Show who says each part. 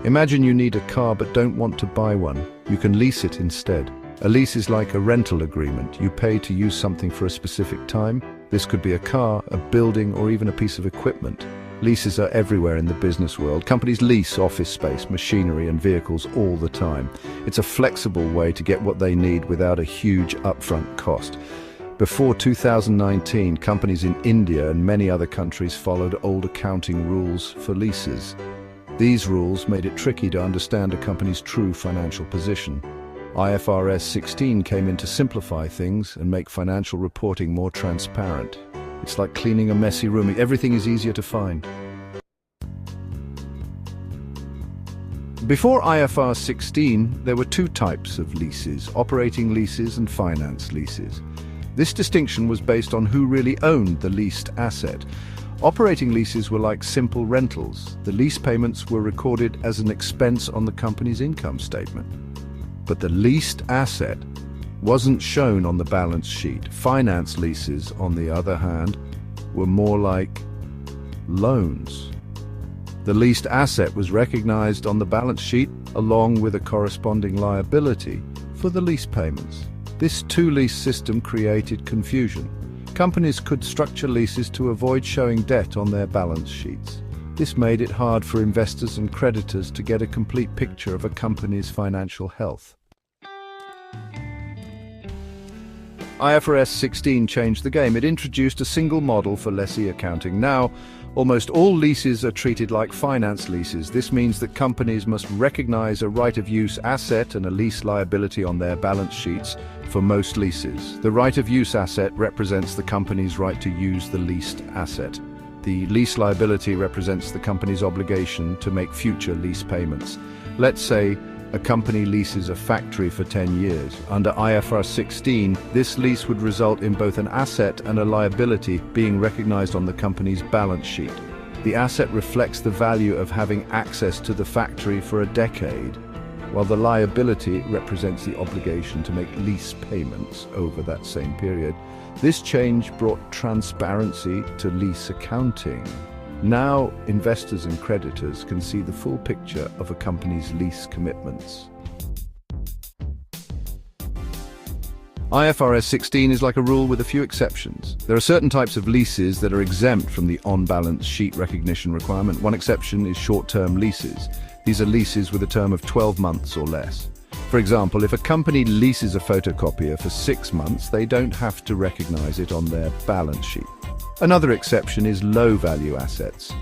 Speaker 1: Imagine you need a car but don't want to buy one. You can lease it instead. A lease is like a rental agreement. You pay to use something for a specific time. This could be a car, a building, or even a piece of equipment. Leases are everywhere in the business world. Companies lease office space, machinery, and vehicles all the time. It's a flexible way to get what they need without a huge upfront cost. Before 2019, companies in India and many other countries followed old accounting rules for leases. These rules made it tricky to understand a company's true financial position. IFRS 16 came in to simplify things and make financial reporting more transparent. It's like cleaning a messy room. Everything is easier to find. Before IFRS 16, there were two types of leases: operating leases and finance leases. This distinction was based on who really owned the leased asset. Operating leases were like simple rentals. The lease payments were recorded as an expense on the company's income statement. But the leased asset wasn't shown on the balance sheet. Finance leases, on the other hand, were more like loans. The leased asset was recognized on the balance sheet along with a corresponding liability for the lease payments. This two-lease system created confusion. Companies could structure leases to avoid showing debt on their balance sheets. This made it hard for investors and creditors to get a complete picture of a company's financial health. IFRS 16 changed the game. It introduced a single model for lessee accounting. Now, almost all leases are treated like finance leases. This means that companies must recognize a right-of-use asset and a lease liability on their balance sheets for most leases. The right-of-use asset represents the company's right to use the leased asset. The lease liability represents the company's obligation to make future lease payments. Let's say a company leases a factory for 10 years. Under IFRS 16, this lease would result in both an asset and a liability being recognized on the company's balance sheet. The asset reflects the value of having access to the factory for a decade, while the liability represents the obligation to make lease payments over that same period. This change brought transparency to lease accounting. Now, investors and creditors can see the full picture of a company's lease commitments. IFRS 16 is like a rule with a few exceptions. There are certain types of leases that are exempt from the on-balance sheet recognition requirement. One exception is short-term leases. These are leases with a term of 12 months or less. For example, if a company leases a photocopier for 6 months, they don't have to recognize it on their balance sheet. Another exception is low-value assets.